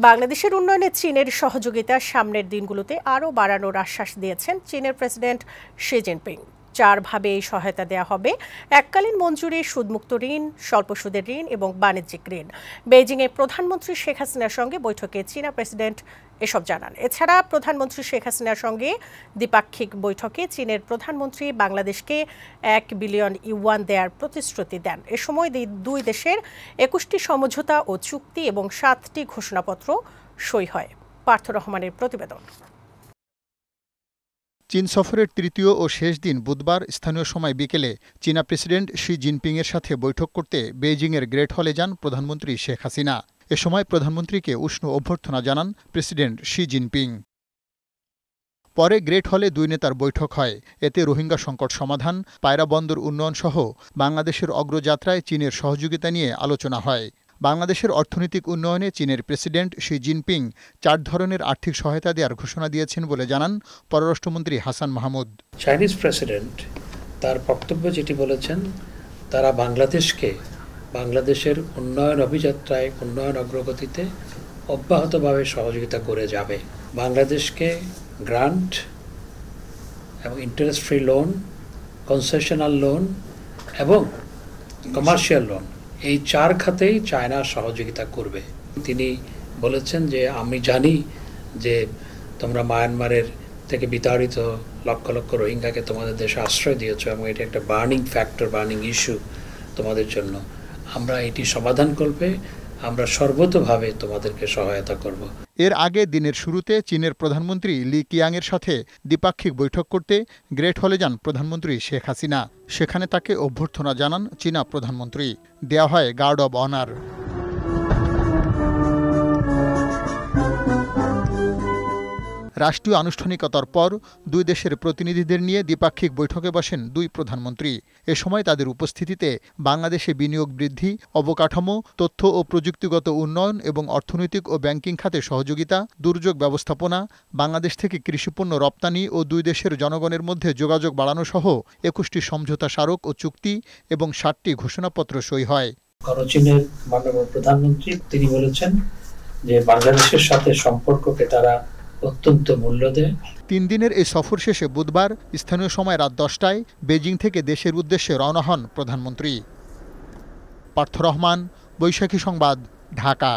বাংলাদেশের উন্নয়নে চীনের সহযোগিতা সামনের দিনগুলোতে আরও বাড়ানোর আশ্বাস দিয়েছেন চীনের প্রেসিডেন্ট শি জিনপিং। 4 ভাবে এই সহায়তা দেওয়া হবে: এককালীন মঞ্জুরি, সুদমুক্ত ঋণ, স্বল্প সুদের ঋণ এবং বাণিজ্যিক ঋণ। বেইজিংয়ে প্রধানমন্ত্রী শেখ হাসিনার সঙ্গে বৈঠকে চীনা প্রেসিডেন্ট এসব জানান। এছাড়া প্রধানমন্ত্রী শেখ হাসিনার সঙ্গে দ্বিপাক্ষিক বৈঠকে চীনের প্রধানমন্ত্রী বাংলাদেশকে 1 বিলিয়ন ইউয়ান দেওয়ার প্রতিশ্রুতি দেন। এ সময় দুই দেশের 21টি সমঝোতা ও চুক্তি এবং 7টি ঘোষণাপত্র সই হয়। পার্থ রহমানের প্রতিবেদন। চীন সফরের তৃতীয় ও শেষ দিন বুধবার স্থানীয় সময় বিকেলে চীনা প্রেসিডেন্ট শি জিনপিংয়ের সাথে বৈঠক করতে বেইজিংয়ের গ্রেট হলে যান প্রধানমন্ত্রী শেখ হাসিনা। এ সময় প্রধানমন্ত্রীকে উষ্ণ অভ্যর্থনা জানান প্রেসিডেন্ট শি জিনপিং। পরে গ্রেট হলে দুই নেতার বৈঠক হয়। এতে রোহিঙ্গা সংকট সমাধান, পায়রা বন্দর উন্নয়ন সহ বাংলাদেশের অগ্রযাত্রায় চীনের সহযোগিতা নিয়ে আলোচনা হয়। বাংলাদেশের অর্থনৈতিক উন্নয়নে চীনের প্রেসিডেন্ট শি জিনপিং 4 ধরনের আর্থিক সহায়তা দেওয়ার ঘোষণা দিয়েছেন বলে জানান পররাষ্ট্রমন্ত্রী হাসান মাহমুদ। চাইনিজ প্রেসিডেন্ট তার বক্তব্য যেটি বলেছেন, তারা বাংলাদেশের উন্নয়ন অভিযাত্রায়, উন্নয়ন অগ্রগতিতে অব্যাহতভাবে সহযোগিতা করে যাবে। বাংলাদেশকে গ্রান্ট এবং interest free loan, concessional loan এবং কমার্শিয়াল লোন, এই 4 খাতেই চায়না সহযোগিতা করবে। তিনি বলেছেন যে আমি জানি যে তোমরা মায়ানমারের থেকে বিতাড়িত লক্ষ লক্ষ রোহিঙ্গাকে তোমাদের দেশে আশ্রয় দিয়েছো এবং এটি একটা বার্নিং ফ্যাক্টর, বার্নিং ইস্যু তোমাদের জন্য। আমরা এটি সমাধান করবে, আমরা সর্বতোভাবে তোমাদেরকে সহায়তা করব। এর আগে দিনের শুরুতে চীনের প্রধানমন্ত্রী লি কিয়াংয়ের সাথে দ্বিপাক্ষিক বৈঠক করতে গ্রেট হলে যান প্রধানমন্ত্রী শেখ হাসিনা। সেখানে তাকে অভ্যর্থনা জানান চীনা প্রধানমন্ত্রী। দেওয়া হয় গার্ড অব অনার। রাষ্ট্রীয় আনুষ্ঠানিকতার পর দুই দেশের প্রতিনিধিদের নিয়ে দ্বিপাক্ষিক বৈঠকে বসেন দুই প্রধানমন্ত্রী। এ সময় তাদের উপস্থিতিতে বাংলাদেশে বিনিয়োগ বৃদ্ধি, অবকাঠামো, তথ্য ও প্রযুক্তিগত উন্নয়ন এবং অর্থনৈতিক ও ব্যাংকিং খাতে সহযোগিতা, দুর্যোগ ব্যবস্থাপনা, বাংলাদেশ থেকে কৃষিপণ্য রপ্তানি ও দুই দেশের জনগণের মধ্যে যোগাযোগ বাড়ানো সহ 21টি সমঝোতা স্মারক ও চুক্তি এবং 7টি ঘোষণাপত্র সই হয়। চীনের মাননীয় প্রধানমন্ত্রী তিনি বলেছেন যে বাংলাদেশের সাথে সম্পর্ককে তারা অত্যন্ত মূল্য দেয়। 3 দিনের এই সফর শেষে বুধবার স্থানীয় সময় রাত 10টায় বেজিং থেকে দেশের উদ্দেশ্যে রওনা হন প্রধানমন্ত্রী। পার্থ রহমান, বৈশাখী সংবাদ, ঢাকা।